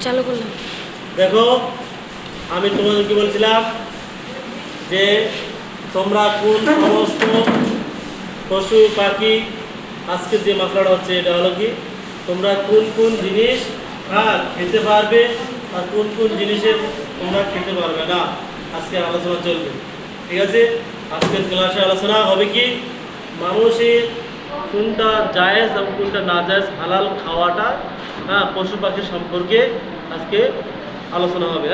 চালু করলাম। দেখো, আমি তোমাদেরকে বলছিলাম যে তোমরা কোন সমস্ত পশু পাখি, আজকে যে মশলাটা হচ্ছে এটা হলো কি, তোমরা কোন কোন জিনিস খেতে পারবে আর কোন কোন জিনিসের তোমরা খেতে পারবে না, আজকে আলোচনা চলবে। ঠিক আছে, আজকের ক্লাসে আলোচনা হবে কি, মানুষের কোনটা জায়েজ এবং কোনটা না জায়েজ হালাল খাওয়াটা, পশু পাখি সম্পর্কে আজকে আলোচনা হবে।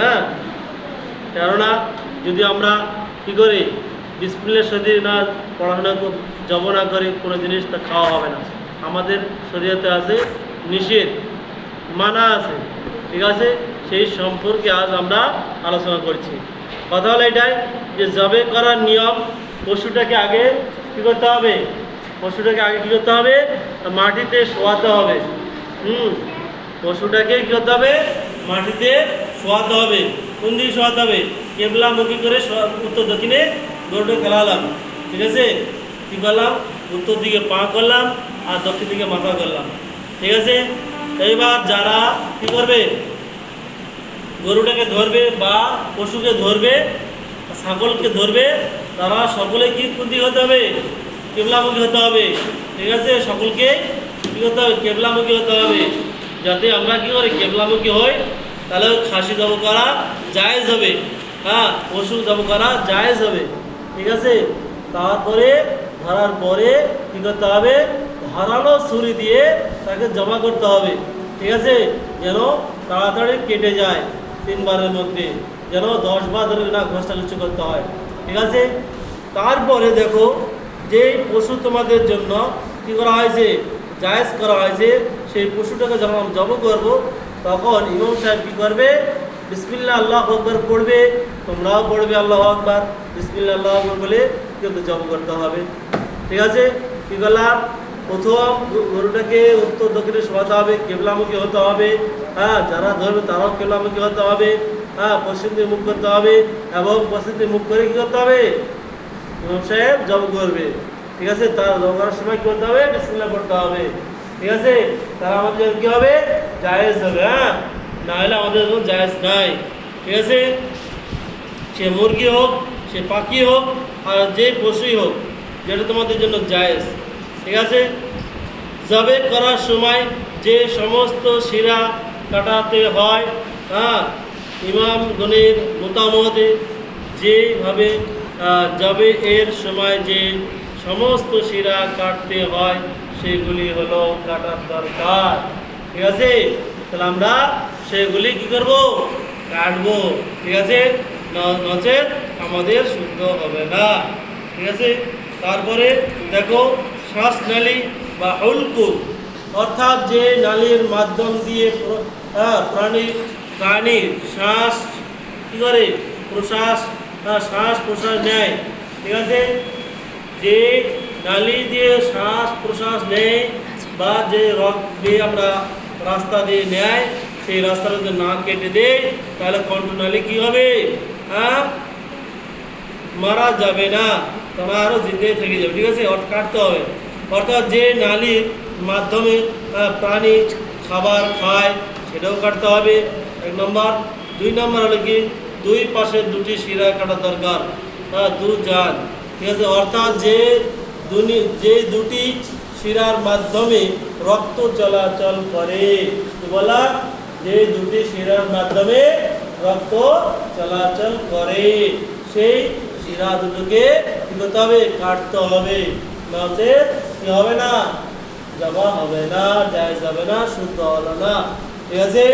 কেননা যদি আমরা কী করি, বিসমিল্লাহর সাথে না পড়াশোনা জব না করি, কোনো জিনিস তা খাওয়া হবে না। আমাদের শরীয়তে আছে নিষেধ, মানা আছে। ঠিক আছে, সেই সম্পর্কে আজ আমরা আলোচনা করছি। কথা হলো এটাই যে জবে করার নিয়ম, পশুটাকে আগে কী করতে হবে, পশুটাকে আগে কী করতে হবে, মাটিতে শোয়াতে হবে। পশুটাকে কী করতে হবে, মাটিতে শোয়াতে হবে। কোন দিকে শোয়াতে হবে, কেবলামুখী করে উত্তর দক্ষিণে গরুটা খেলালাম। ঠিক আছে, কী করলাম, উত্তর দিকে পা করলাম আর দক্ষিণ দিকে মাথা করলাম। ঠিক আছে, এইবার যারা কী করবে, গরুটাকে ধরবে বা পশুকে ধরবে, ছাগলকে ধরবে, তারা সকলে কি কোন দিকে হতে হবে, কেবলামুখী হতে হবে। ঠিক আছে, সকলকে কী করতে হবে, কেবলামুখী হতে হবে। যাতে আমরা কী করি, কেবলামুখী হই, তাহলে খাসি জব করা জায়েজ হবে। পশু জব করা জায়েজ হবে। ঠিক আছে, তারপরে ধরার পরে কী করতে হবে, ধারালো ছুরি দিয়ে তাকে জমা করতে হবে। ঠিক আছে, যেন তাড়াতাড়ি কেটে যায়, 3 বারের মধ্যে, যেন 10 বার ধরে না ঘষা লুচি করতে হয়। ঠিক আছে, তারপরে দেখো, যেই পশু তোমাদের জন্য কী করা হয়েছে, জায়েজ করা হয়েছে, সেই পশুটাকে যখন জব করবো, তখন ইমাম সাহেব কী করবে, বিসমিল্লাহ আল্লাহু আকবার পড়বে, তোমরাও পড়বে আল্লাহু আকবার, বিসমিল্লাহ আল্লাহু আকবার বলে কিন্তু জব করতে হবে। ঠিক আছে, কী করলাম, প্রথম গরুটাকে উত্তর দক্ষিণে শোয়াতে হবে, কেবলামুখী হতে হবে। যারা ধরবে তারাও কেবলামুখী হতে হবে। পশ্চিম দিকে মুখ করতে হবে এবং পশ্চিম দিকে মুখ করে কী করতে হবে, ইমাম সাহেব জব করবে। ঠিক আছে, তার জব করার সময় কী করতে হবে, বিসমিল্লাহ পড়তে হবে। ঠিক আছে, তারা আমাদের কী হবে, জায়েজ হবে। না হলে আমাদের কোনো জায়েজ নাই। ঠিক আছে, সে মুরগি হোক, সে পাখি হোক, আর যে পশুই হোক, যেটা তোমাদের জন্য জায়েজ। ঠিক আছে, জবে করার সময় যে সমস্ত শিরা কাটাতে হয়, ইমামগণের মতামতে যেভাবে জবে এর সময় যে সমস্ত শিরা কাটতে হয়, সেগুলি হলো কাটার দরকার। ঠিক আছে, তাহলে আমরা সেগুলি কী করবো, কাটবো। ঠিক আছে, নচেত আমাদের শুদ্ধ হবে না। ঠিক আছে, তারপরে দেখো, শ্বাসনালী বা হুলকুম, অর্থাৎ যে নালীর মাধ্যম দিয়ে প্রাণীর শ্বাস কী করে, প্রশ্বাস, শ্বাস প্রশ্বাস নেয়। ঠিক আছে, যে নালী দিয়ে শ্বাস প্রশ্বাস নেয় বা যে রক্ত দিয়ে আমরা রাস্তা দিয়ে নেয়, সেই রাস্তাটা যদি না কেটে দেয়, তাহলে কণ্ঠনালী কী হবে, মারা যাবে না, তারা আরও জিন্দে থেকে যাবে। ঠিক আছে, কাটতে হবে। অর্থাৎ যে নালীর মাধ্যমে প্রাণী খাবার খায়, সেটাও কাটতে হবে, 1 নম্বর। 2 নম্বর হলো কি, 2 পাশের 2টি শিরা কাটা দরকার, 2 জান। ঠিক আছে, অর্থাৎ যে 2টি শিরার মাধ্যমে রক্ত চলাচল করে, বলা, যে 2টি শিরার মাধ্যমে রক্ত চলাচল করে, সেই শিরা দুটোকে কী করতে হবে, কাটতে হবে। নচেত কী হবে না, জবা হবে না, জায়েজ হবে না, শুদ্ধ হলো না। ঠিক আছে,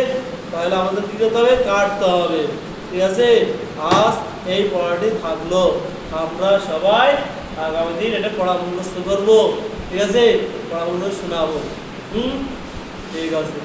তাহলে আমাদের কী করতে হবে, কাটতে হবে। ঠিক আছে, আজ এই পড়াটি থাকলো, আমরা সবাই আগামী দিন এটা পড়া মুখস্থ করবো। ঠিক আছে, পড়া মুখস্থ শোনাবো। ঠিক আছে।